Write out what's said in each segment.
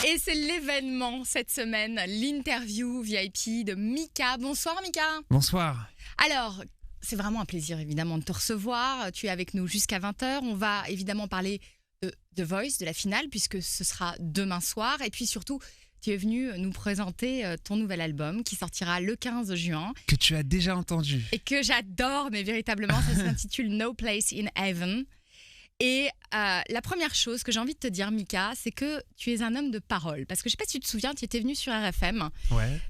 Et c'est l'événement cette semaine, l'interview VIP de Mika. Bonsoir Mika. Bonsoir. Alors, c'est vraiment un plaisir évidemment de te recevoir. Tu es avec nous jusqu'à 20h. On va évidemment parler de The Voice, de la finale, puisque ce sera demain soir. Et puis surtout, tu es venu nous présenter ton nouvel album qui sortira le 15 juin. Que tu as déjà entendu. Et que j'adore, mais véritablement, ça s'intitule No Place in Heaven. Et la première chose que j'ai envie de te dire, Mika, c'est que tu es un homme de parole. Parce que je ne sais pas si tu te souviens, tu étais venu sur RFM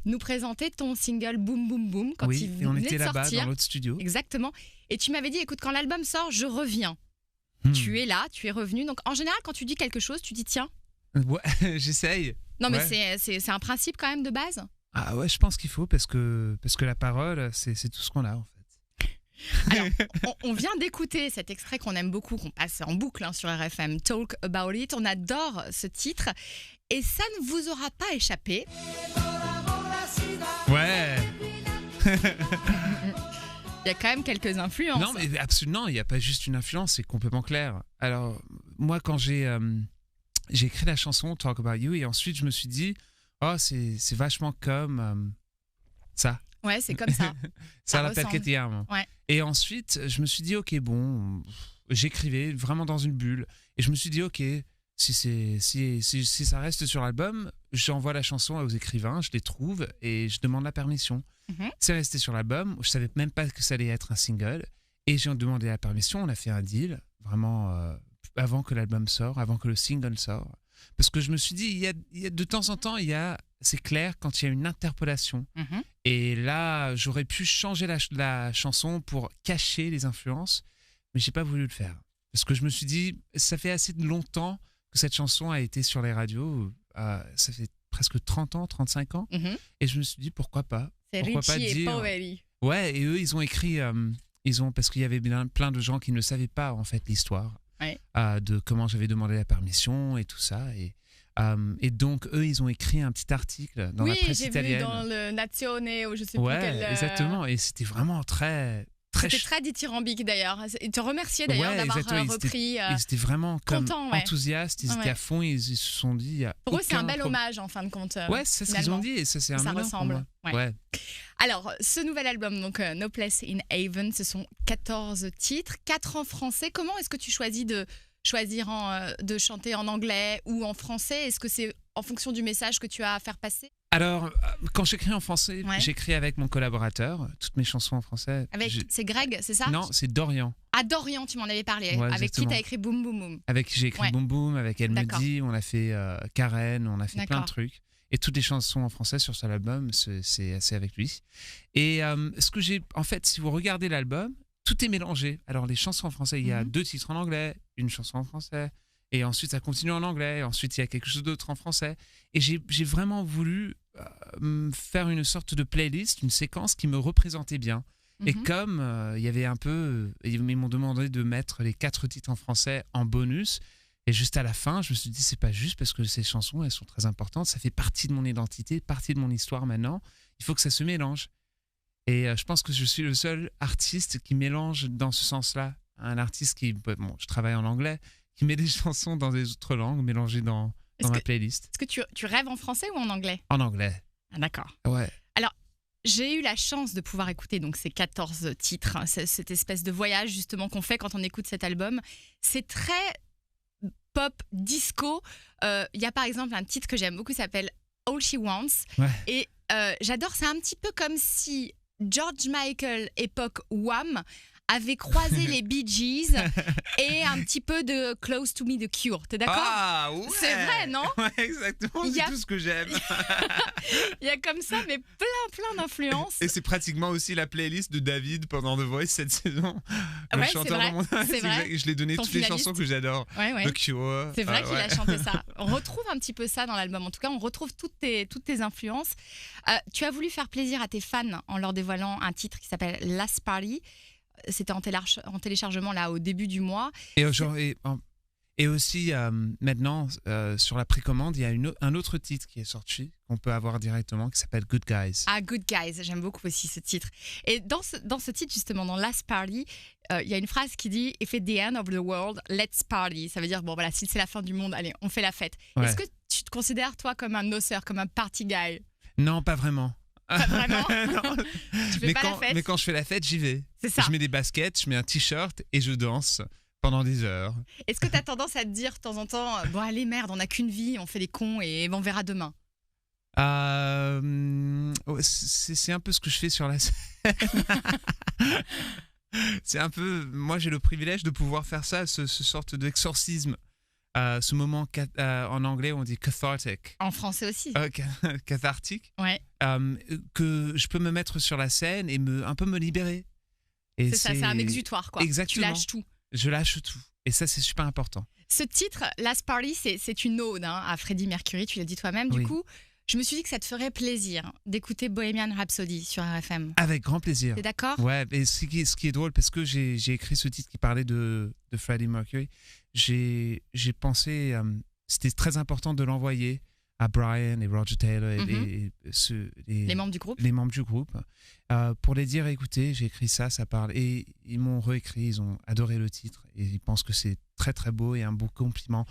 nous présenter ton single Boom Boom Boom quand il venait de sortir. Oui, et on était là-bas dans l'autre studio. Exactement. Et tu m'avais dit, écoute, quand l'album sort, je reviens. Tu es là, tu es revenu. Donc en général, quand tu dis quelque chose, tu dis tiens. Ouais, j'essaye. Non, mais c'est un principe quand même de base. Ah ouais, je pense qu'il faut parce que la parole, c'est tout ce qu'on a en fait. Alors, on vient d'écouter cet extrait qu'on aime beaucoup, qu'on passe en boucle sur RFM, Talk About It. On adore ce titre et ça ne vous aura pas échappé. Ouais. Il y a quand même quelques influences. Non, mais absolument, il n'y a pas juste une influence, c'est complètement clair. Alors, moi, quand j'ai écrit la chanson Talk About You et ensuite je me suis dit, oh, c'est vachement comme ça. Ouais, c'est comme ça. Ça l'appelle Ketiam. Ouais. Et ensuite, je me suis dit, ok, bon, j'écrivais vraiment dans une bulle. Et je me suis dit, ok, si ça reste sur l'album, j'envoie la chanson aux écrivains, je les trouve et je demande la permission. C'est resté sur l'album. Je savais même pas que ça allait être un single. Et j'ai demandé la permission. On a fait un deal, vraiment, avant que l'album sorte, avant que le single sorte. Parce que je me suis dit, il y a de temps en temps, c'est clair quand il y a une interpolation. Et là, j'aurais pu changer la chanson pour cacher les influences, mais j'ai pas voulu le faire. Parce que je me suis dit, ça fait assez longtemps que cette chanson a été sur les radios. Ça fait presque 30 ans, 35 ans. Et je me suis dit, pourquoi pas? C'est pourquoi Richie pas et dire... Poweri. Ouais, et eux, ils ont écrit... parce qu'il y avait plein de gens qui ne savaient pas, en fait, l'histoire. De comment j'avais demandé la permission et tout ça. Et donc, eux, ils ont écrit un petit article dans la presse italienne. Oui, j'ai vu dans le Nazione ou je sais plus quel... exactement. Et c'était vraiment très... C'était très dithyrambique d'ailleurs. Ils te remerciaient d'ailleurs d'avoir repris. Ils étaient vraiment enthousiastes, ils étaient à fond, ils se sont dit... Y a pour eux, c'est un bel hommage en fin de compte. Ouais, c'est ce qu'ils ont dit et ça, c'est un honneur ressemble. Pour moi. Ouais. Alors, ce nouvel album, donc No Place in Heaven, ce sont 14 titres, 4 en français. Comment est-ce que tu choisis de chanter en anglais ou en français? Est-ce que c'est en fonction du message que tu as à faire passer? Alors, quand j'écris en français, j'écris avec mon collaborateur, toutes mes chansons en français. C'est Greg, c'est ça? Non, c'est Dorian. Ah, Dorian, tu m'en avais parlé. Ouais, avec qui tu as écrit Boom Boom Boom? Avec qui j'ai écrit Boom Boom, avec Elle me dit, on a fait Karen, on a fait plein de trucs. Et toutes les chansons en français sur cet album, c'est avec lui. Et en fait, si vous regardez l'album, tout est mélangé. Alors, les chansons en français, il y a 2 titres en anglais, une chanson en français. Et ensuite, ça continue en anglais. Et ensuite, il y a quelque chose d'autre en français. Et j'ai vraiment voulu faire une sorte de playlist, une séquence qui me représentait bien. Et comme il y avait un peu... Ils m'ont demandé de mettre les 4 titres en français en bonus. Et juste à la fin, je me suis dit, c'est pas juste parce que ces chansons, elles sont très importantes. Ça fait partie de mon identité, partie de mon histoire maintenant. Il faut que ça se mélange. Et je pense que je suis le seul artiste qui mélange dans ce sens-là. Un artiste qui... Bon, je travaille en anglais, qui met des chansons dans des autres langues mélangées dans ma playlist. Est-ce que tu rêves en français ou en anglais? En anglais. Ah, d'accord. Ouais. Alors, j'ai eu la chance de pouvoir écouter donc ces 14 titres, cette espèce de voyage justement qu'on fait quand on écoute cet album. C'est très pop, disco. Il y a par exemple un titre que j'aime beaucoup, ça s'appelle All She Wants. Et j'adore, c'est un petit peu comme si George Michael, époque Wham, avait croisé les Bee Gees et un petit peu de Close to Me de Cure. T'es d'accord? Ah ouais. C'est vrai, non? Ouais, exactement, c'est tout ce que j'aime. Il y a comme ça, mais plein d'influences. Et c'est pratiquement aussi la playlist de David pendant The Voice cette saison. Ouais, c'est vrai. Je l'ai donné toutes les chansons que j'adore. Ouais. The Cure. C'est vrai qu'il a chanté ça. On retrouve un petit peu ça dans l'album. En tout cas, on retrouve toutes tes influences. Tu as voulu faire plaisir à tes fans en leur dévoilant un titre qui s'appelle Last Party. C'était en téléchargement là au début du mois. Et aussi maintenant sur la précommande, il y a un autre titre qui est sorti qu'on peut avoir directement qui s'appelle Good Guys. Ah, Good Guys, j'aime beaucoup aussi ce titre. Et dans ce titre justement, dans Last Party, il y a une phrase qui dit If it's the end of the world, let's party. Ça veut dire bon voilà, si c'est la fin du monde, allez, on fait la fête. Est-ce que tu te considères, toi, comme un noceur, comme un party guy? Non, pas vraiment. Pas vraiment. Non. Tu fais pas la fête. Mais quand je fais la fête, j'y vais. C'est ça. Je mets des baskets, je mets un t-shirt et je danse pendant des heures. Est-ce que tu as tendance à te dire de temps en temps, bon allez merde, on n'a qu'une vie, on fait les cons et on verra demain? C'est un peu ce que je fais sur la scène. C'est un peu, moi j'ai le privilège de pouvoir faire ça, ce sorte d'exorcisme, ce moment en anglais on dit cathartic. En français aussi. Cathartique. Ouais. Que je peux me mettre sur la scène et un peu me libérer. Et c'est ça, c'est un exutoire quoi. Exactement. Tu lâches tout. Je lâche tout. Et ça c'est super important. Ce titre, Last Party, c'est une ode à Freddie Mercury, tu l'as dit toi-même. Du coup, je me suis dit que ça te ferait plaisir d'écouter Bohemian Rhapsody sur RFM. Avec grand plaisir. T'es d'accord? Ouais, et ce qui est drôle, parce que j'ai écrit ce titre qui parlait de Freddie Mercury, j'ai pensé, c'était très important de l'envoyer à Brian et Roger Taylor et les membres du groupe. Les membres du groupe, pour les dire, écoutez, j'ai écrit ça, ça parle. Et ils m'ont réécrit, ils ont adoré le titre, et ils pensent que c'est très très beau et un beau compliment.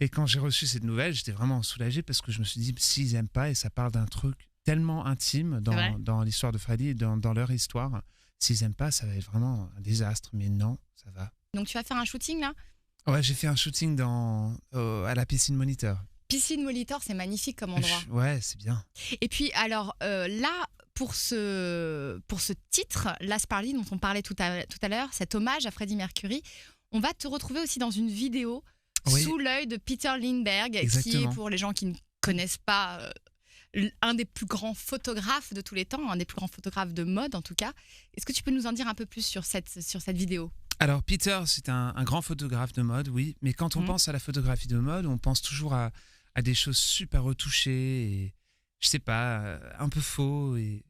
Et quand j'ai reçu cette nouvelle, j'étais vraiment soulagé parce que je me suis dit, s'ils n'aiment pas, et ça parle d'un truc tellement intime dans l'histoire de Freddie et dans leur histoire, s'ils n'aiment pas, ça va être vraiment un désastre. Mais non, ça va. Donc tu vas faire un shooting là? Ouais, j'ai fait un shooting à la piscine Molitor. Piscine Molitor, c'est magnifique comme endroit. Ouais, c'est bien. Et puis alors là, pour ce titre, Last Party dont on parlait tout à l'heure, cet hommage à Freddie Mercury, on va te retrouver aussi dans une vidéo sous l'œil de Peter Lindbergh, qui est, pour les gens qui ne connaissent pas, un des plus grands photographes de tous les temps, un des plus grands photographes de mode en tout cas. Est-ce que tu peux nous en dire un peu plus sur cette vidéo? Alors Peter, c'est un grand photographe de mode, oui, mais quand on pense à la photographie de mode, on pense toujours à des choses super retouchées et, je sais pas, un peu faux et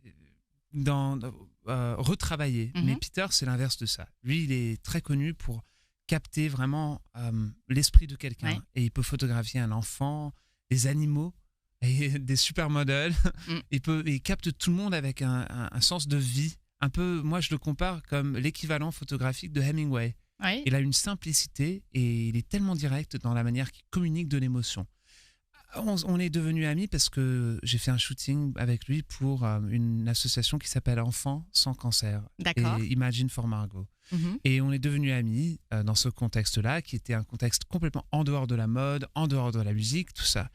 retravaillé. Mais Peter, c'est l'inverse de ça. Lui, il est très connu pour capter vraiment l'esprit de quelqu'un. Et il peut photographier un enfant, des animaux et des supermodèles. Il capte tout le monde avec un sens de vie. Un peu, moi, je le compare comme l'équivalent photographique de Hemingway. Il a une simplicité et il est tellement direct dans la manière qu'il communique de l'émotion. On est devenus amis parce que j'ai fait un shooting avec lui pour une association qui s'appelle Enfants sans cancer. D'accord. Et Imagine for Margot. Et on est devenus amis dans ce contexte-là, qui était un contexte complètement en dehors de la mode, en dehors de la musique, tout ça.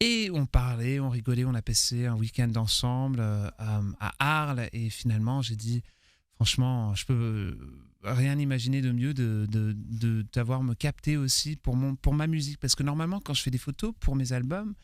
Et on parlait, on rigolait, on a passé un week-end ensemble à Arles. Et finalement, j'ai dit, franchement, je peux rien imaginer de mieux de t'avoir me capté aussi pour ma musique. Parce que normalement, quand je fais des photos pour mes albums,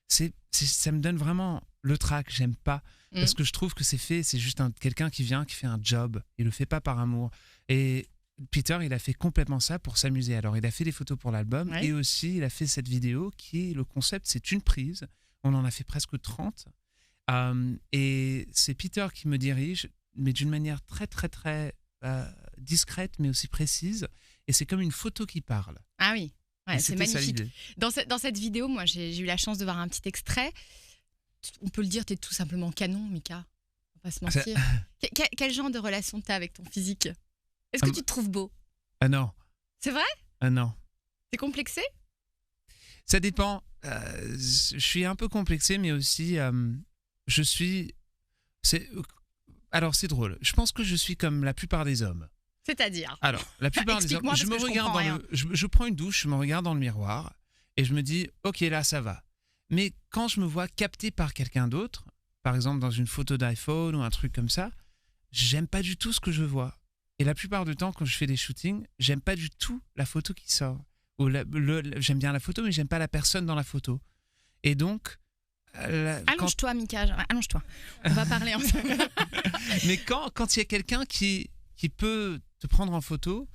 ça me donne vraiment le trac. J'aime pas. Parce que je trouve que c'est juste quelqu'un qui vient, qui fait un job. Il le fait pas par amour. Et Peter, il a fait complètement ça pour s'amuser. Alors, il a fait des photos pour l'album et aussi, il a fait cette vidéo qui est le concept, c'est une prise. On en a fait presque 30. Et c'est Peter qui me dirige, mais d'une manière très, très, très discrète, mais aussi précise. Et c'est comme une photo qui parle. Ah oui, c'est magnifique. Dans cette vidéo, moi, j'ai eu la chance de voir un petit extrait. On peut le dire, tu es tout simplement canon, Mika. On va pas se mentir. Quel genre de relation tu as avec ton physique? Est-ce que tu te trouves beau? Ah non. C'est vrai? Ah non. T'es complexé? Ça dépend. Je suis un peu complexé, mais aussi je suis... Alors c'est drôle. Je pense que je suis comme la plupart des hommes. C'est-à-dire? Alors, la plupart des hommes, je prends une douche, je me regarde dans le miroir et je me dis, ok, là ça va. Mais quand je me vois capté par quelqu'un d'autre, par exemple dans une photo d'iPhone ou un truc comme ça, j'aime pas du tout ce que je vois. Et la plupart du temps, quand je fais des shootings, j'aime pas du tout la photo qui sort. J'aime bien la photo, mais j'aime pas la personne dans la photo. Et donc... allonge-toi, Mika, allonge-toi. On va parler ensemble. Mais quand il y a quelqu'un qui peut te prendre en photo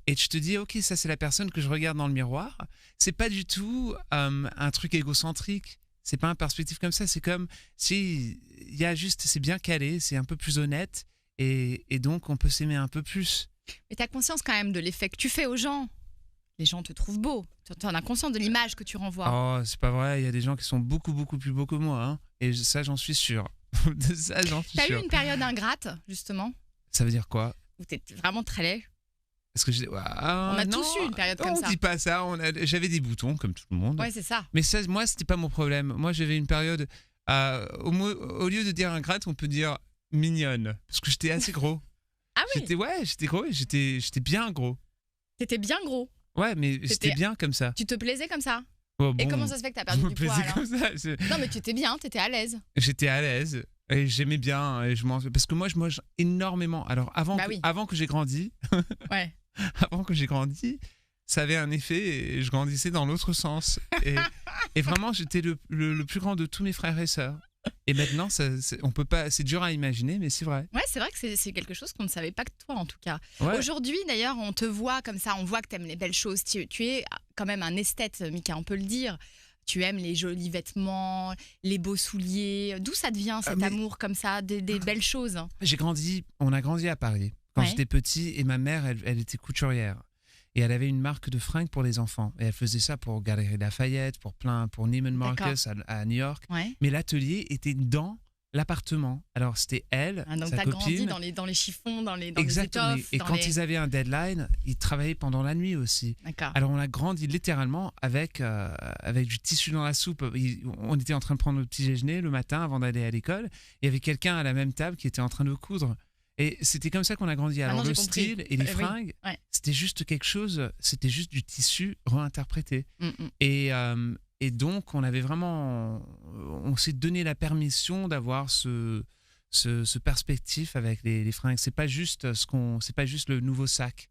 et tu te dis, ok, ça c'est la personne que je regarde dans le miroir, c'est pas du tout un truc égocentrique. C'est pas un perspective comme ça. C'est comme si il y a juste, c'est bien calé, c'est un peu plus honnête. Et donc, on peut s'aimer un peu plus. Mais tu as conscience quand même de l'effet que tu fais aux gens. Les gens te trouvent beau. Tu en as conscience de l'image que tu renvoies. Oh, c'est pas vrai. Il y a des gens qui sont beaucoup, beaucoup plus beaux que moi. Hein. Et ça, j'en suis sûr. T'as eu une période ingrate, justement? Ça veut dire quoi? Où t'es vraiment très laid? Parce que on a tous eu une période comme ça. On dit pas ça. J'avais des boutons comme tout le monde. Ouais, c'est ça. Mais ça, moi, c'était pas mon problème. Moi, j'avais une période. Au lieu de dire ingrate, on peut dire mignonne, parce que j'étais assez gros. Ah oui. J'étais gros. J'étais bien gros. T'étais bien gros. Ouais, mais c'était bien comme ça. Tu te plaisais comme ça? Oh, bon, et comment ça se fait que t'as perdu du poids alors? Comme ça, non, mais tu étais bien, t'étais à l'aise. J'étais à l'aise. Et j'aimais bien, parce que moi je mange énormément. Alors avant que j'ai grandi, ouais. Avant que j'ai grandi, ça avait un effet et je grandissais dans l'autre sens. Et vraiment, j'étais le plus grand de tous mes frères et sœurs. Et maintenant, on peut pas, c'est dur à imaginer, mais c'est vrai. Ouais, c'est vrai que c'est quelque chose qu'on ne savait pas que toi, en tout cas. Ouais. Aujourd'hui, d'ailleurs, on te voit comme ça, on voit que tu aimes les belles choses. Tu es quand même un esthète, Mika, on peut le dire. Tu aimes les jolis vêtements, les beaux souliers. D'où ça devient cet amour comme ça, des belles choses? On a grandi à Paris quand j'étais petit et ma mère, elle était couturière. Et elle avait une marque de fringues pour les enfants. Et elle faisait ça pour Galeries Lafayette, pour Neiman Marcus à New York. Ouais. Mais l'atelier était dans l'appartement. Alors c'était elle, donc sa t'as copine. grandi dans les chiffons, dans les Exactement. étoffes. Et quand ils avaient un deadline, ils travaillaient pendant la nuit aussi. D'accord. Alors on a grandi littéralement avec du tissu dans la soupe. On était en train de prendre notre petit déjeuner le matin avant d'aller à l'école. Il y avait quelqu'un à la même table qui était en train de coudre. Et c'était comme ça qu'on a grandi. Alors le style et les fringues, c'était juste quelque chose, c'était juste du tissu réinterprété. Et donc on avait vraiment, on s'est donné la permission d'avoir ce perspective avec les fringues. C'est pas juste c'est pas juste le nouveau sac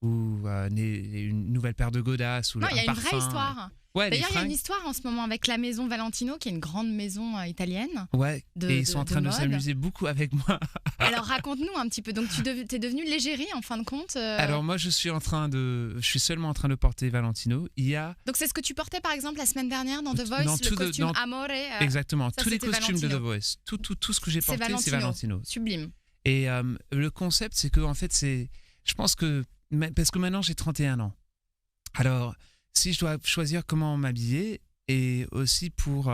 ou une nouvelle paire de godasses ou non, un parfum. Il y a une vraie histoire. Ouais, d'ailleurs, il y a une histoire en ce moment avec la maison Valentino, qui est une grande maison italienne. Ouais, et ils sont en train de s'amuser beaucoup avec moi. Alors, raconte-nous un petit peu. Donc, tu es devenue l'égérie, en fin de compte Alors, moi, je suis seulement en train de porter Valentino. Donc, c'est ce que tu portais, par exemple, la semaine dernière dans The Voice, le costume Amore. Exactement, ça, tous les costumes Valentino. de The Voice. Tout ce que j'ai porté, c'est Valentino. Sublime. Et le concept, c'est que, en fait, je pense que, parce que maintenant, j'ai 31 ans. Alors, si je dois choisir comment m'habiller, et aussi pour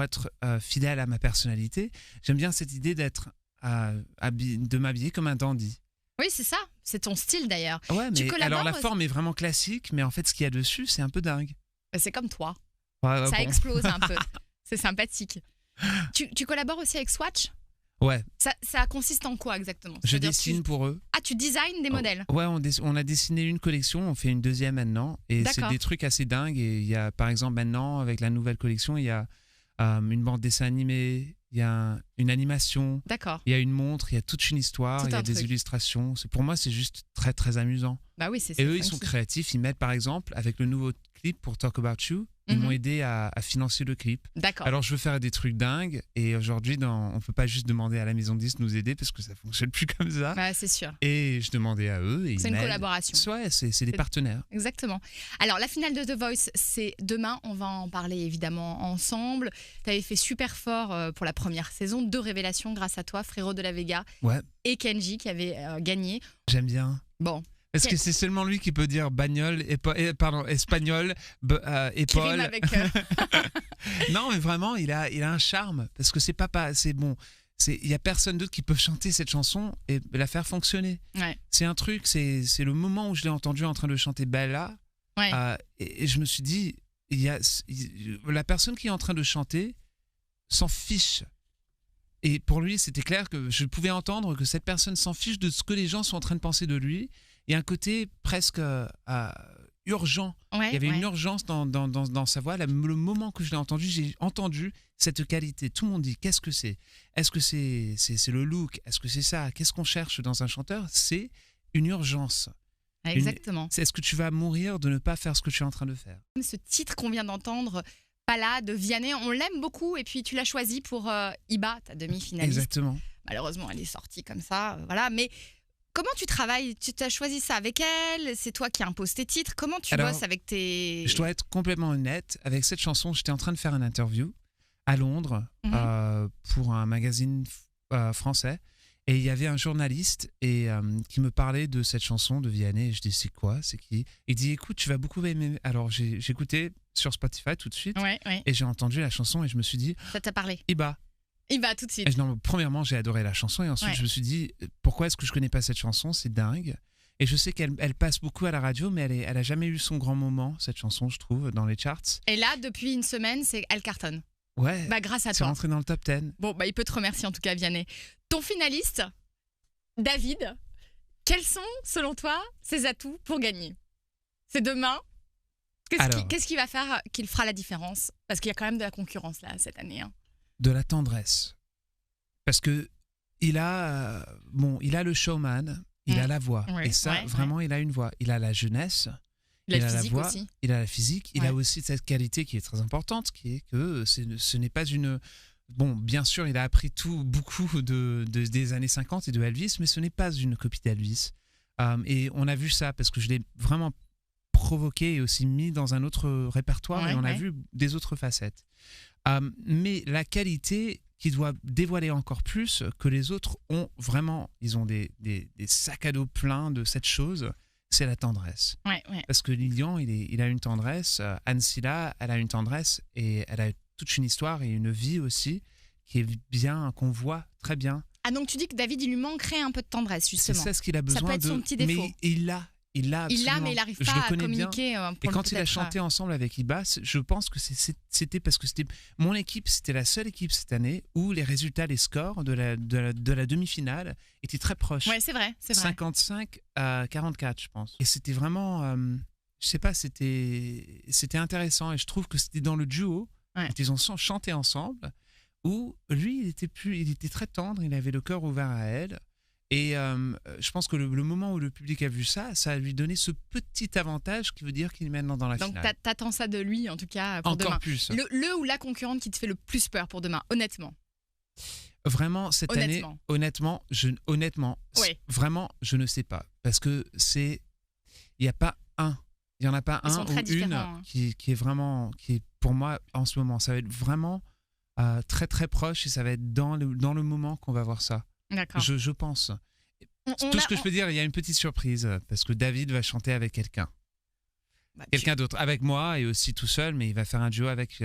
être fidèle à ma personnalité, j'aime bien cette idée de m'habiller comme un dandy. Oui, c'est ça. C'est ton style d'ailleurs. Ouais, mais alors la forme est vraiment classique, mais en fait, ce qu'il y a dessus, c'est un peu dingue. C'est comme toi. Ouais, ça explose un peu. C'est sympathique. Tu collabores aussi avec Swatch ? Ouais. Ça consiste en quoi exactement ? Je dessine pour eux. Ah, tu designs des modèles ? Ouais, on a dessiné une collection, on fait une deuxième maintenant. Et c'est des trucs assez dingues. Et il y a, par exemple, maintenant, avec la nouvelle collection, il y a une bande dessin animée, il y a une animation, il y a une montre, il y a toute une histoire, il y a des illustrations. Pour moi, c'est juste très, très amusant. Bah oui, c'est et eux, ils sont créatifs. Ils mettent, par exemple, avec le nouveau clip pour Talk About You, ils m'ont aidé à financer le clip. D'accord. Alors, je veux faire des trucs dingues. Et aujourd'hui, on ne peut pas juste demander à la maison 10 de nous aider parce que ça ne fonctionne plus comme ça. Bah, c'est sûr. Et je demandais à eux. C'est une collaboration. Ouais, c'est des partenaires. Exactement. Alors, la finale de The Voice, c'est demain. On va en parler évidemment ensemble. Tu avais fait super fort pour la première saison. 2 révélations grâce à toi, Frérot de la Vega et Kenji qui avait gagné. J'aime bien. Bon. Parce que c'est seulement lui qui peut dire bagnole, espagnol, épaule. Avec Non, mais vraiment, il a un charme. Parce que c'est bon. Il n'y a personne d'autre qui peut chanter cette chanson et la faire fonctionner. Ouais. C'est un truc, c'est le moment où je l'ai entendu en train de chanter Bella. Ouais. Et je me suis dit, la personne qui est en train de chanter s'en fiche. Et pour lui, c'était clair que je pouvais entendre que cette personne s'en fiche de ce que les gens sont en train de penser de lui. Il y a un côté presque urgent. Il y avait une urgence dans sa voix. Le moment que je l'ai entendu, j'ai entendu cette qualité. Tout le monde dit, qu'est-ce que c'est ? Est-ce que c'est le look ? Est-ce que c'est ça ? Qu'est-ce qu'on cherche dans un chanteur ? C'est une urgence. Exactement. Est-ce que tu vas mourir de ne pas faire ce que tu es en train de faire ? Ce titre qu'on vient d'entendre, Pala de Vianney, on l'aime beaucoup et puis tu l'as choisi pour Iba, ta demi-finaliste. Exactement. Malheureusement, elle est sortie comme ça, voilà. Mais comment tu travailles ? Tu t'as choisi ça avec elle ? C'est toi qui imposes tes titres ? Comment tu bosses avec tes... Je dois être complètement honnête. Avec cette chanson, j'étais en train de faire une interview à Londres pour un magazine français. Et il y avait un journaliste qui me parlait de cette chanson de Vianney. Et je dis, c'est quoi ? C'est qui ? Il dit, écoute, tu vas beaucoup aimer. Alors, j'ai écouté sur Spotify tout de suite. Et j'ai entendu la chanson et je me suis dit... Ça t'a parlé ? Iba tout de suite. Premièrement, j'ai adoré la chanson. Et ensuite, je me suis dit, pourquoi est-ce que je connais pas cette chanson ? C'est dingue. Et je sais qu'elle passe beaucoup à la radio, mais elle a jamais eu son grand moment, cette chanson, je trouve, dans les charts. Et là, depuis une semaine, elle cartonne. Ouais, grâce à c'est toi. rentré dans le top 10. Bon, il peut te remercier en tout cas, Vianney. Ton finaliste, David, quels sont, selon toi, ses atouts pour gagner? C'est demain. Qu'est-ce qui va faire qu'il fera la différence? Parce qu'il y a quand même de la concurrence là cette année. Hein. De la tendresse. Parce que il a le showman, il a la voix. Et ça, vraiment, il a une voix. Il a la jeunesse, il a la voix, aussi. Il a la physique. Il a aussi cette qualité qui est très importante, qui est que ce n'est pas une... Bon, bien sûr, il a appris beaucoup des années 50 et de Elvis, mais ce n'est pas une copie d'Elvis. Et on a vu ça parce que je l'ai vraiment provoqué et aussi mis dans un autre répertoire et on a vu des autres facettes. Mais la qualité qui doit dévoiler encore plus que les autres ont vraiment, ils ont des sacs à dos pleins de cette chose, c'est la tendresse. Parce que Lilian, il a une tendresse, Anne Silla, elle a une tendresse et elle a toute une histoire et une vie aussi qui est bien, qu'on voit très bien. Ah donc tu dis que David, il lui manquerait un peu de tendresse justement. C'est ça ce qu'il a besoin de. Ça peut être son petit défaut. Mais il l'a. Il l'a, mais il n'arrive pas à communiquer. Et quand il a chanté ensemble avec Iba, je pense que c'était parce que c'était mon équipe, c'était la seule équipe cette année où les résultats, les scores de la demi-finale étaient très proches. Ouais, c'est vrai. 55 à 44, je pense. Et c'était vraiment, je sais pas, c'était intéressant. Et je trouve que c'était dans le duo, quand ils ont chanté ensemble, où lui, il était très tendre, il avait le cœur ouvert à elle. Et je pense que le moment où le public a vu ça, ça a lui donné ce petit avantage qui veut dire qu'il est maintenant dans la finale. Donc t'attends ça de lui en tout cas pour encore demain. Plus. Le ou la concurrente qui te fait le plus peur pour demain, honnêtement. Vraiment cette année, honnêtement, vraiment je ne sais pas parce que il y en a pas un ou une qui est pour moi en ce moment. Ça va être vraiment très très proche et ça va être dans le moment qu'on va voir ça. D'accord. Je pense. Tout ce que je peux dire, il y a une petite surprise parce que David va chanter avec quelqu'un. Quelqu'un d'autre, avec moi et aussi tout seul, mais il va faire un duo avec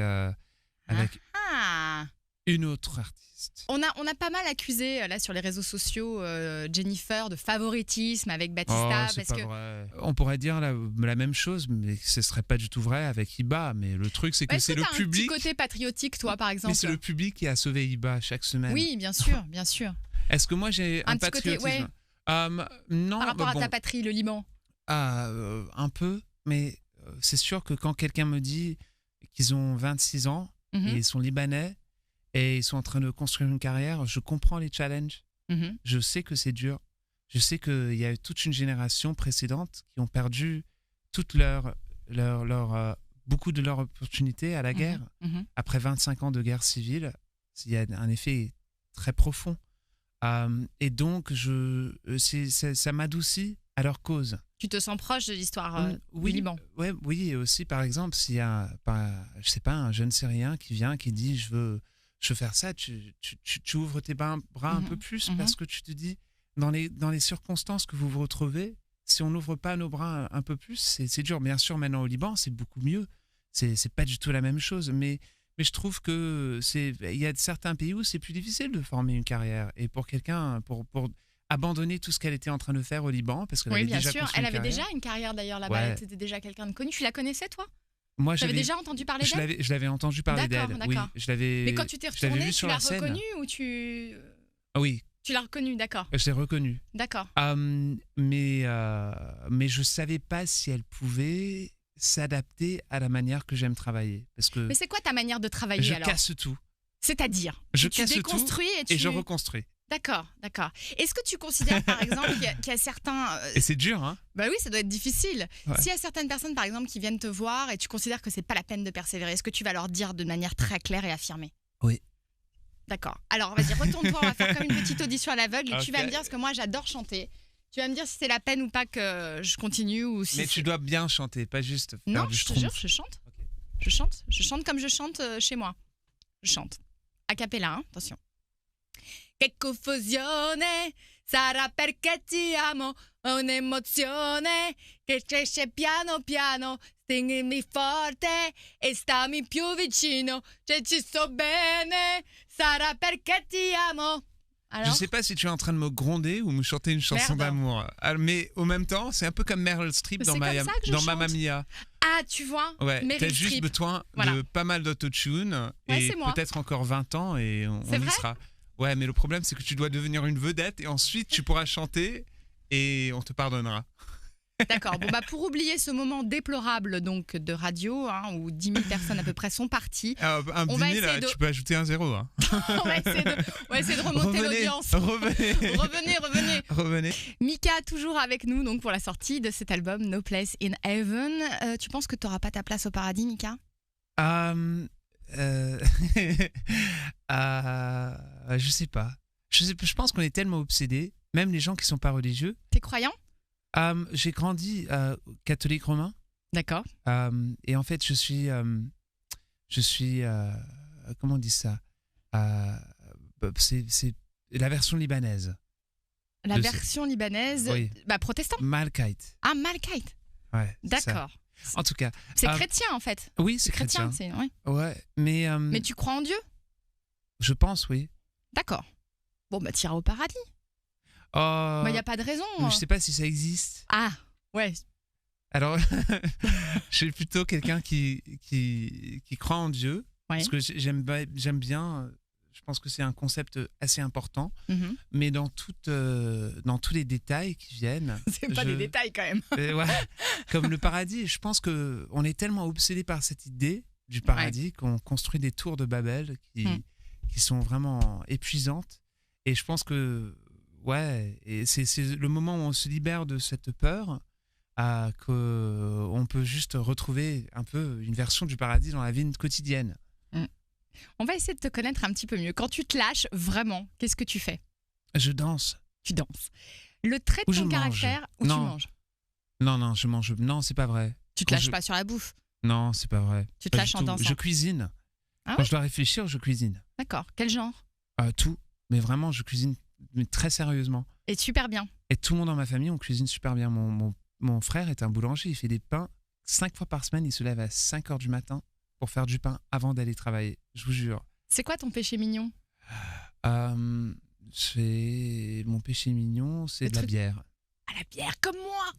une autre artiste. On a pas mal accusé là sur les réseaux sociaux Jennifer de favoritisme avec Batista. C'est pas vrai. On pourrait dire la même chose, mais ce serait pas du tout vrai avec Iba. Mais le truc, c'est que c'est le public. Un petit côté patriotique, toi, par exemple. Mais c'est le public qui a sauvé Iba chaque semaine. Oui, bien sûr, bien sûr. Est-ce que moi j'ai un patriotisme côté, non. Par rapport à ta patrie, le Liban. Un peu, mais c'est sûr que quand quelqu'un me dit qu'ils ont 26 ans et ils sont libanais et ils sont en train de construire une carrière, je comprends les challenges. Je sais que c'est dur. Je sais qu'il y a toute une génération précédente qui ont perdu toute beaucoup de leurs opportunités à la guerre. Après 25 ans de guerre civile, il y a un effet très profond. Et donc, ça m'adoucit à leur cause. Tu te sens proche de l'histoire du Liban. Oui, et aussi, par exemple, s'il y a, je sais pas, un jeune Syrien qui vient, qui dit je veux faire ça, tu ouvres tes bras un peu plus parce que tu te dis, dans les circonstances que vous vous retrouvez, si on n'ouvre pas nos bras un peu plus, c'est dur. Bien sûr, maintenant au Liban, c'est beaucoup mieux. C'est pas du tout la même chose, mais je trouve que il y a certains pays où c'est plus difficile de former une carrière. Et pour quelqu'un, pour abandonner tout ce qu'elle était en train de faire au Liban, parce qu'elle avait déjà construit une carrière. Elle avait déjà une carrière d'ailleurs là-bas. Elle était déjà quelqu'un de connu. Tu la connaissais, toi? Moi, j'avais déjà entendu parler d'elle. Je l'avais entendu parler d'elle. Oui, mais quand tu t'es retourné, tu l'as reconnue ou tu... Oui. Tu l'as reconnue, d'accord. Je l'ai reconnue. D'accord. Mais je savais pas si elle pouvait s'adapter à la manière que j'aime travailler. Mais c'est quoi ta manière de travailler alors? Je casse tout. C'est-à-dire? Je casse tout et je reconstruis. D'accord. Est-ce que tu considères par exemple qu'il y a certains... Et c'est dur, hein? Bah oui, ça doit être difficile. Ouais. S'il y a certaines personnes par exemple qui viennent te voir et tu considères que c'est pas la peine de persévérer, est-ce que tu vas leur dire de manière très claire et affirmée? Oui. D'accord. Alors vas-y, retourne-toi, on va faire comme une petite audition à l'aveugle et tu vas me dire, parce que moi j'adore chanter, tu vas me dire si c'est la peine ou pas que je continue ou si... Mais tu dois bien chanter, pas juste faire du schtroumpf. Non, je te jure, je chante. Okay. Je chante comme je chante chez moi. Je chante. A cappella, hein, attention. Che confusione sarà perché ti amo, un'emozione che cresce piano piano, stringimi forte e stammi più vicino, se ci sto bene, sarà perché ti amo. Je sais pas si tu es en train de me gronder ou me chanter une chanson d'amour. Mais au même temps, c'est un peu comme Meryl Streep dans Mamma Mia. Ah, tu vois, ouais, t'as juste besoin de pas mal d'autotune et peut-être encore 20 ans et on y sera. Ouais, mais le problème, c'est que tu dois devenir une vedette et ensuite tu pourras chanter et on te pardonnera. D'accord. Bon, pour oublier ce moment déplorable donc, de radio, où 10 000 personnes à peu près sont parties. Un 10 000, là, tu peux ajouter un 0. Hein. on va essayer de remonter l'audience. Revenez. Mika, toujours avec nous donc, pour la sortie de cet album No Place in Heaven. Tu penses que tu n'auras pas ta place au paradis, Mika? Je sais pas. Je pense qu'on est tellement obsédés, même les gens qui sont pas religieux. T'es croyant? J'ai grandi catholique romain. D'accord. Et en fait, je suis comment on dit ça? C'est la version libanaise. La version libanaise, oui. Protestant. Malkite. Ah, Malkite. Ouais. D'accord. En tout cas. C'est chrétien en fait. Oui, c'est chrétien. Ouais, mais. Mais tu crois en Dieu? Je pense, oui. D'accord. Bon, t'iras au paradis. Il n'y a pas de raison. Je sais pas si ça existe. Ah, ouais. Alors, je suis plutôt quelqu'un qui croit en Dieu. Ouais. Parce que j'aime bien. Je pense que c'est un concept assez important. Mm-hmm. Mais dans tous les détails qui viennent. C'est pas des détails quand même. Comme le paradis, je pense qu'on est tellement obsédé par cette idée du paradis qu'on construit des tours de Babel qui sont vraiment épuisantes. Et je pense que. Ouais, et c'est le moment où on se libère de cette peur qu'on peut juste retrouver un peu une version du paradis dans la vie quotidienne. On va essayer de te connaître un petit peu mieux. Quand tu te lâches vraiment, qu'est-ce que tu fais? Je danse. Tu danses. Le trait de ton caractère, où tu manges? Non, je mange. Non, c'est pas vrai. Tu te lâches pas sur la bouffe? Non, c'est pas vrai. Tu te lâches en dansant? Je cuisine. Ah ouais? Quand je dois réfléchir, je cuisine. D'accord. Quel genre? Tout. Mais vraiment, je cuisine mais très sérieusement. Et super bien. Et tout le monde dans ma famille, on cuisine super bien. Mon frère est un boulanger, il fait des pains 5 fois par semaine, il se lève à 5h du matin pour faire du pain avant d'aller travailler, je vous jure. C'est quoi ton péché mignon? Mon péché mignon, c'est de la bière. Ah, la bière, comme moi.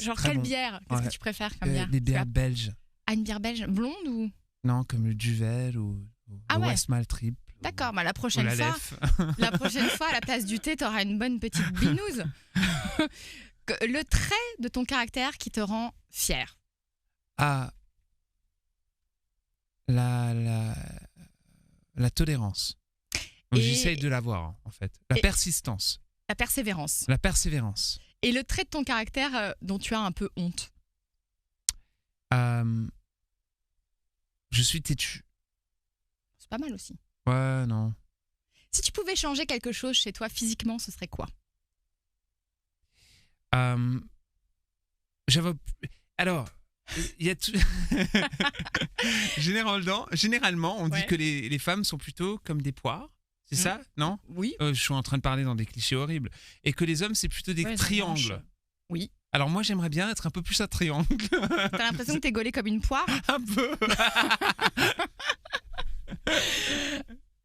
Genre quelle bière? Qu'est-ce que tu préfères comme bière? Des bières belges. Ah, une bière belge blonde ou? Non, comme le Duvel ou le West Maltrip. D'accord, la prochaine fois, à la place du thé, t'auras une bonne petite binouse. Le trait de ton caractère qui te rend fier? Ah, la tolérance. J'essaye de l'avoir, en fait. La persistance. La persévérance. La persévérance. Et le trait de ton caractère dont tu as un peu honte? Je suis têtu. C'est pas mal aussi. Ouais, non. Si tu pouvais changer quelque chose chez toi physiquement, ce serait quoi? Alors, il y a tout. Généralement, on dit que les femmes sont plutôt comme des poires. C'est ça, non? Oui. Je suis en train de parler dans des clichés horribles. Et que les hommes, c'est plutôt des triangles. Oui. Alors moi, j'aimerais bien être un peu plus un triangle. T'as l'impression que t'es gaulé comme une poire? Un peu.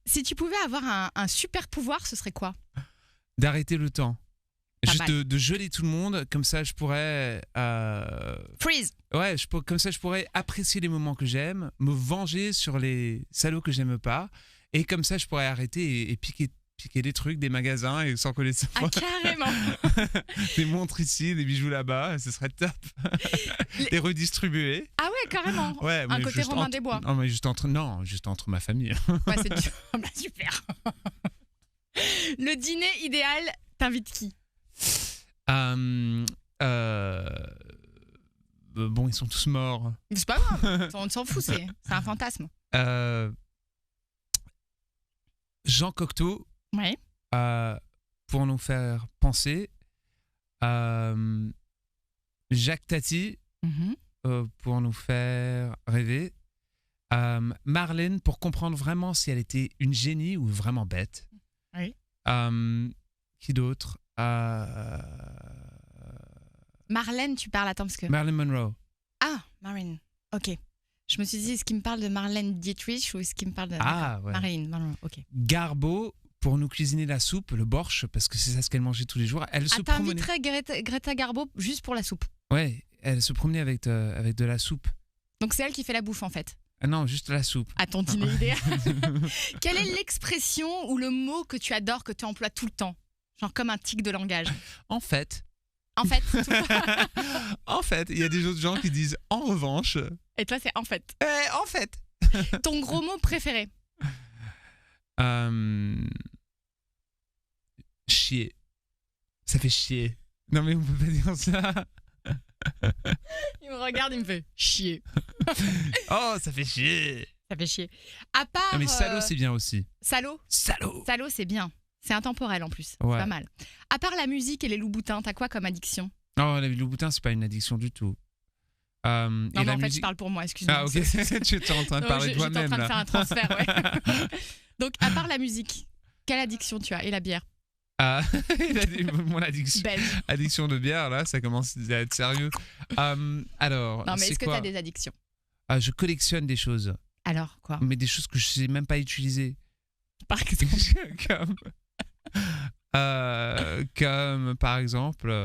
Si tu pouvais avoir un super pouvoir, ce serait quoi? D'arrêter le temps. Juste de geler tout le monde, comme ça je pourrais... Freeze. Ouais, comme ça je pourrais apprécier les moments que j'aime, me venger sur les salauds que j'aime pas, et comme ça je pourrais arrêter et piquer des trucs, des magasins, et sans connaître. Ah, carrément. Des montres ici, des bijoux là-bas, ce serait top. Les redistribuer. Ah ouais, carrément. Ouais, un côté Robin des Bois. Non, mais juste entre ma famille. Ouais, c'est super. Le dîner idéal, t'invites qui? Bon, ils sont tous morts. C'est pas grave, on s'en fout, c'est un fantasme. Jean Cocteau, ouais. Pour nous faire penser. Jacques Tati, pour nous faire rêver. Marlène, pour comprendre vraiment si elle était une génie ou vraiment bête. Oui. Qui d'autre? Marlène, tu parles, attends, parce que... Marilyn Monroe. Ah, Marilyn, ok. Je me suis dit, est-ce qu'il me parle de Marlène Dietrich ou est-ce qu'il me parle de Marilyn Monroe? Ok. Garbo, pour nous cuisiner la soupe, le borsch, parce que c'est ça ce qu'elle mangeait tous les jours. Elle se promenait. T'inviterais Greta Garbo juste pour la soupe. Ouais, elle se promenait avec de la soupe. Donc c'est elle qui fait la bouffe en fait. Ah non, juste la soupe. À ton dîner idéal. Quelle est l'expression ou le mot que tu adores, que tu emploies tout le temps? Genre comme un tic de langage. En fait. En fait. En fait, il y a des autres gens qui disent en revanche. Et toi, c'est en fait. En fait. Ton gros mot préféré? Chier. Ça fait chier. Non mais on peut pas dire ça. Il me regarde, il me fait chier. Oh, ça fait chier. Ça fait chier. À part. Non mais salaud, c'est bien aussi. Salaud. Salaud, c'est bien. C'est intemporel en plus. Ouais. C'est pas mal. À part la musique et les loups-boutins, t'as quoi comme addiction? Oh, les loups-boutins, c'est pas une addiction du tout. Non, et mais la en fait, musique... je parle pour moi, excuse-moi. Ah, ok. Tu es en train de parler de toi-même. J'étais en train de faire un transfert, ouais. Donc, à part la musique, quelle addiction tu as? Et la bière? Mon addiction. Addiction de bière, là, ça commence à être sérieux. Alors, non, mais est-ce que tu as des addictions? Je collectionne des choses. Alors, quoi? Mais des choses que je sais même pas utiliser. Par exemple comme par exemple,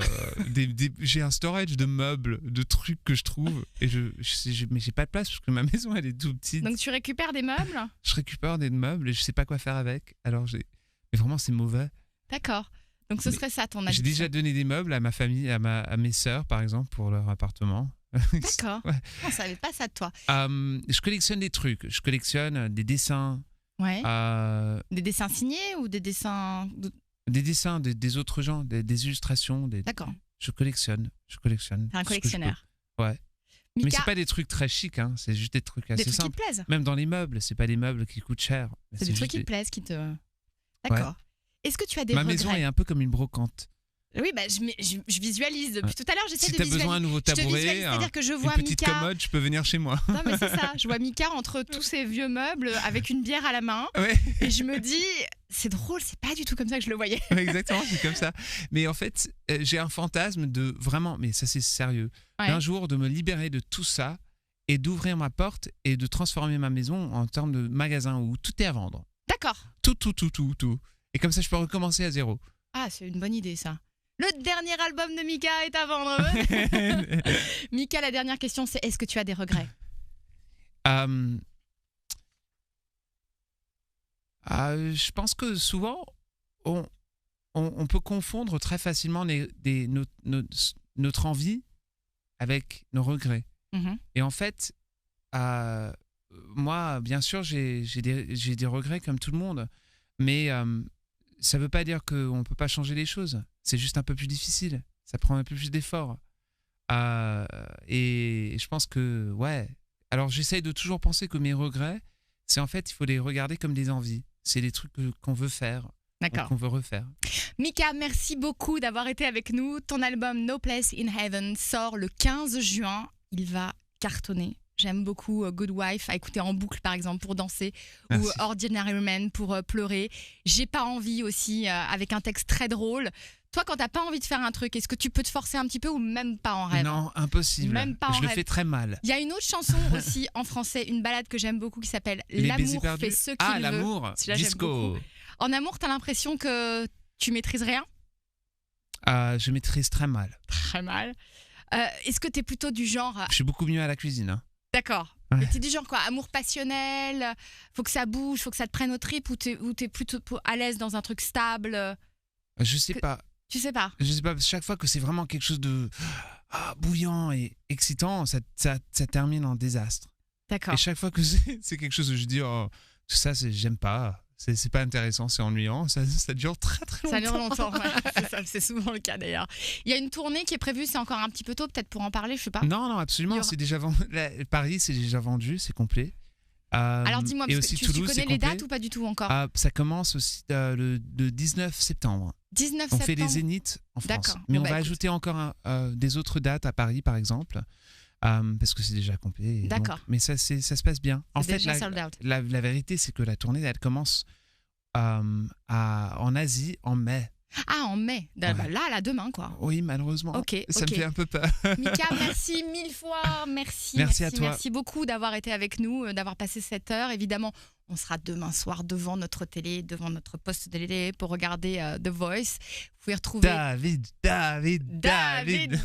j'ai un storage de meubles, de trucs que je trouve, et mais j'ai pas de place parce que ma maison elle est toute petite. Donc tu récupères des meubles? Je récupère des meubles et je sais pas quoi faire avec. Alors mais vraiment c'est mauvais. D'accord. Donc ce serait ça ton addiction. J'ai déjà donné des meubles à ma famille, à mes sœurs par exemple pour leur appartement. D'accord. Ouais. On savait pas ça de toi. Je collectionne des trucs. Je collectionne des dessins. Ouais. Des dessins signés ou des dessins Des dessins des autres gens, des illustrations. D'accord. Je collectionne. T'es un collectionneur. Ouais. Mika, mais c'est pas des trucs très chics, hein. C'est juste des trucs assez simples. Qui te plaisent. Même dans les meubles, c'est pas des meubles qui coûtent cher. C'est des trucs qui te plaisent, qui te. D'accord. Ouais. Est-ce que tu as des regrets? Ma maison est un peu comme une brocante. Oui, bah, je visualise. Depuis tout à l'heure, j'essaie de visualiser. Si tu as besoin d'un nouveau tabouret, c'est-à-dire que je vois une petite Mika... commode, je peux venir chez moi. Non, mais c'est ça. Je vois Mika entre tous ces vieux meubles avec une bière à la main. Ouais. Et je me dis, c'est drôle, c'est pas du tout comme ça que je le voyais. Exactement, c'est comme ça. Mais en fait, j'ai un fantasme de vraiment, mais ça c'est sérieux, d'un jour de me libérer de tout ça et d'ouvrir ma porte et de transformer ma maison en termes de magasin où tout est à vendre. D'accord. Tout. Et comme ça, je peux recommencer à zéro. Ah, c'est une bonne idée, ça. Le dernier album de Mika est à vendre. Mika, la dernière question, c'est est-ce que tu as des regrets? Je pense que souvent, on peut confondre très facilement notre envie avec nos regrets. Mm-hmm. Et en fait, moi, bien sûr, j'ai des regrets comme tout le monde, mais ça ne veut pas dire qu'on ne peut pas changer les choses. C'est juste un peu plus difficile. Ça prend un peu plus d'efforts. Et je pense que, ouais. Alors, j'essaye de toujours penser que mes regrets, c'est en fait, il faut les regarder comme des envies. C'est des trucs qu'on veut faire, qu'on veut refaire. Mika, merci beaucoup d'avoir été avec nous. Ton album No Place in Heaven sort le 15 juin. Il va cartonner. J'aime beaucoup Good Wife à écouter en boucle par exemple pour danser. Merci. Ou Ordinary Man pour pleurer. J'ai pas envie aussi avec un texte très drôle. Toi, quand t'as pas envie de faire un truc, est-ce que tu peux te forcer un petit peu ou même pas en rêve? Non, impossible. Même pas je le fais très mal. Il y a une autre chanson aussi en français, une balade que j'aime beaucoup qui s'appelle L'amour fait ce qu'il veut. L'amour, disco. En amour, t'as l'impression que tu maîtrises rien? Je maîtrise très mal. Très mal. Est-ce que t'es plutôt du genre... Je suis beaucoup mieux à la cuisine. Hein. D'accord. Ouais. Mais t'es du genre quoi? Amour passionnel, faut que ça bouge, faut que ça te prenne aux tripes, ou t'es plutôt à l'aise dans un truc stable? Je sais pas. Tu sais pas? Je sais pas, chaque fois que c'est vraiment quelque chose de bouillant et excitant, ça termine en désastre. D'accord. Et chaque fois que c'est quelque chose où je dis, oh, tout ça, j'aime pas. C'est pas intéressant, c'est ennuyant, ça dure très longtemps. Ça dure longtemps, ouais. C'est souvent le cas d'ailleurs. Il y a une tournée qui est prévue, c'est encore un petit peu tôt peut-être pour en parler, je sais pas. Non, absolument, c'est déjà vendu. Paris, c'est déjà vendu, c'est complet. Alors dis-moi, parce que tu connais les dates ou pas du tout encore? Ça commence aussi le 19 septembre. 19 septembre. On fait les Zéniths en France. Mais on va ajouter encore des autres dates à Paris par exemple. Parce que c'est déjà complet. D'accord. Donc, mais ça se passe bien. En fait, la vérité, c'est que la tournée, elle commence en Asie en mai. Ah, en mai. Ouais. Là, demain, quoi. Oui, malheureusement. Ça me fait un peu peur. Mika, merci 1000 fois. Merci à toi. Merci beaucoup d'avoir été avec nous, d'avoir passé cette heure. Évidemment, on sera demain soir devant notre télé, devant notre poste de télé pour regarder The Voice. Vous pouvez retrouver... David. Vous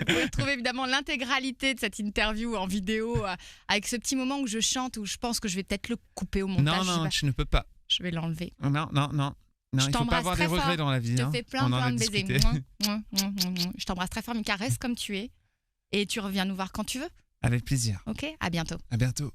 pouvez retrouver évidemment l'intégralité de cette interview en vidéo avec ce petit moment où je chante, où je pense que je vais peut-être le couper au montage. Non, tu ne peux pas. Je vais l'enlever. Non, il ne faut pas avoir des regrets dans la vie. Je te fais plein de baisers. discuté. Je t'embrasse très fort, Mika. Reste comme tu es. Et tu reviens nous voir quand tu veux. Avec plaisir. Ok, à bientôt. À bientôt.